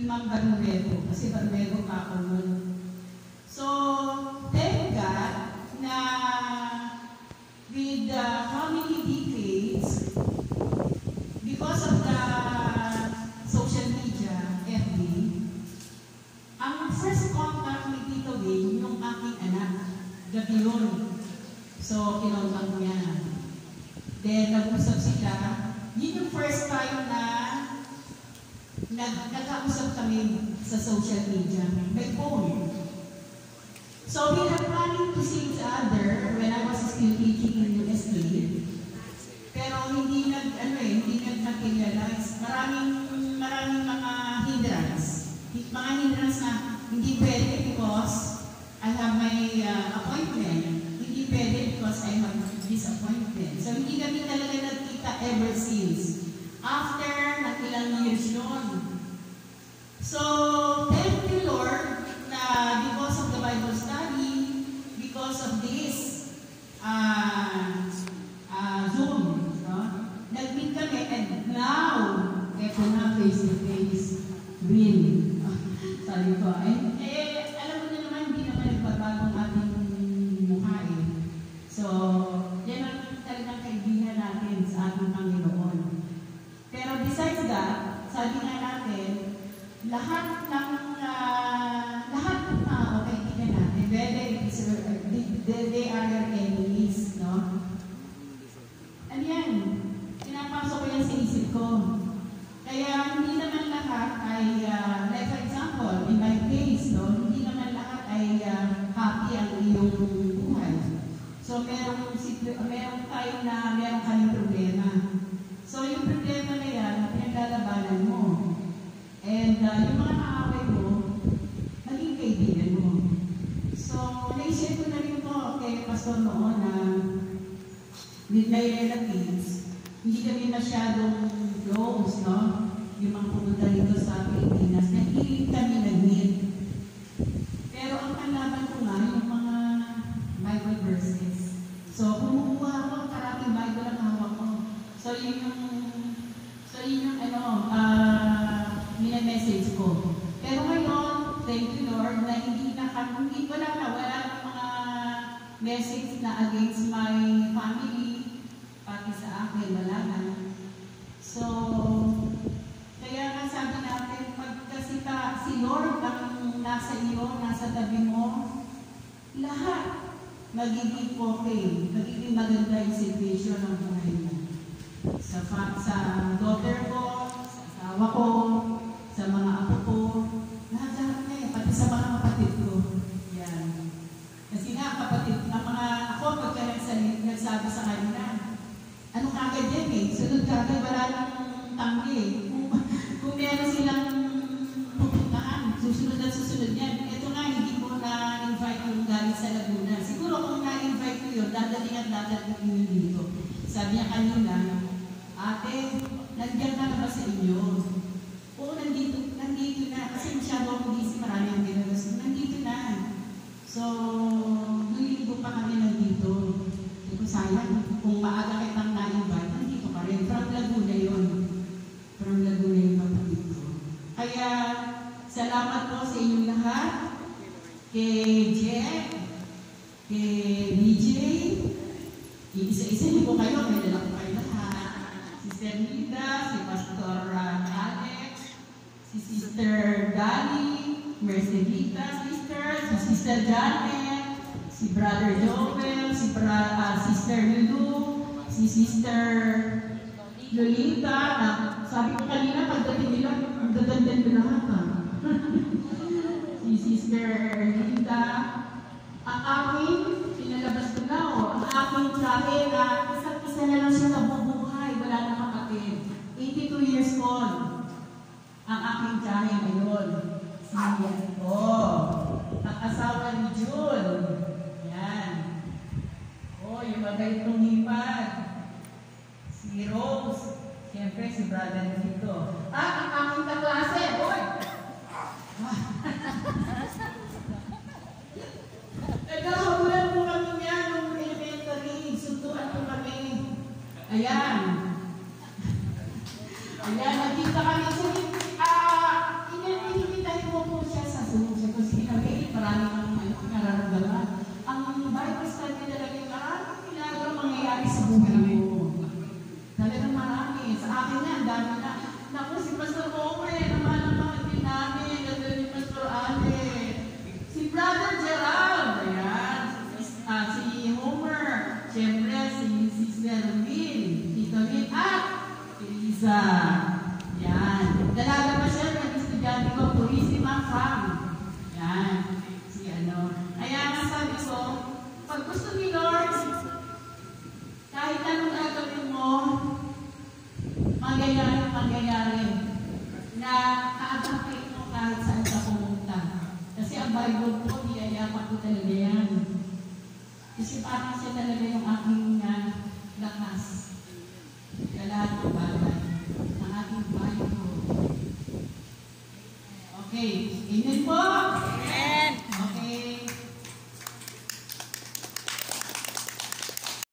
Ma'am Barnuevo, kasi Barnuevo pa ako nun. So, thank God na with how many decades, because of the social media, FB, ang first contact ni Tito Wayne, yung aking anak, gabi yun. So, kinontak niya. Then, nag-usap sila. Yun yung first time na nagkakausap kami sa social media. May phone. So, we are planning to see each other when I was still teaching in UST. Pero hindi nag-realize. Maraming mga hindrance. Mga hindrance na hindi pwede because I have my appointment. Hindi pwede because I have this appointment. So, hindi kami talaga nagkita ever since. After ng ilang years yun. So, thank you, Lord, na because of the Bible study, because of this Zoom, no? Nag-meet kami, and now, eto na face-to-face, really. Sabi ko, alam mo na naman, hindi naman nagbabago ang ating mukha eh. So, yan ang talagang kaibigan natin sa ating Panginoon. Pero besides that, sabi nga natin, lahat ng tao, kaibigan natin, whether they are your enemies, no? Ano yan? Pinapasok ko yan sa isip ko. Kaya hindi naman lahat ay, like for example, in my case, no, hindi naman lahat ay happy ang iyong buhay. So, merong time na meron kaming problema. So, yung problema na yan, pinaglalabanan mo. And yung mga kaaway mo, maging kaibigan mo. So, naisip ko na rin po kay Pastor noon na with my relatives, hindi kami masyadong close, no? Yung mga pumunta rito sa Pilipinas, hindi kami nag-meet. Pero ang kalaban ko nga, yung mga Bible verses. So, kumukuha ako, karaming Bible ang hawak ko. So, yun yung message ko. Pero ngayon, thank you Lord, na wala ng mga message na against my family, pati sa akin, wala na. So, kaya nga sabi natin, pag kasi si Lord ang nasa iyo, nasa tabi mo, lahat magiging okay, magiging maganda yung situation ng buhay mo. Sa daughter ko, sa asawa ko, sa mga apo ko, lahat na eh, pati sa mga kapatid ko. Yan. Kasi nga, kapatid, ang mga ako, pagka nagsabi sa kanila, ano kagad yan eh, sunod kagad, wala nang tanggi. Kung meron silang pupuntahan, susunod at susunod yan. Ito nga, hindi ko na-invite yung galing sa Laguna. Siguro kung na-invite ko yun, dadaling at dadaling yun dito. Sabi niya kanina, ate, nandiyan ka na ba sa inyo? Oo, nandito na. Kasi masyado ako busy, marami ang ginagawa. Nandito na. So, linggo pa kami nandito. Kung sayang, kung maaga kitang na-invite, nandito ka rin. From Laguna yun. From Laguna yung kapatid ko. Kaya, salamat po sa inyong lahat. Kay Jeff, kay DJ, isa-isa niyo po kayo, may lalaki kayo lahat. Sister Nida, si Pastor Alex, si Sister Dali, Mercedita, si Sister Janet, si Brother Joel, si Sister Lulu, si Sister Lolita. Sabi ko kanina, pagdating nila, ang gaganda nila lahat ha. Si Sister Linda, ang aking, pinalabas ko na ang aking tsahe na isa na lang siya nabubuhay, wala na kapatid. 82 years old. Ang aking tsahe ngayon. Siya po. Ang asawa ni June. Yan. Yung magalit kong hipag. Si Rose. Siyempre, si brother dito. Ang aking kaklase. Nagkakabulan po kami yan nung elementary. Suntuan po kami. Ayan. Ayan, nagkita kami. makaka-affect mo kahit saan ka pumunta. Kasi ang Bible po, niyayama ko talaga yan. Kasi parang siya talaga yung aking lakas. Sa lahat ng bagay. Ang aking Bible. Okay. Amen po?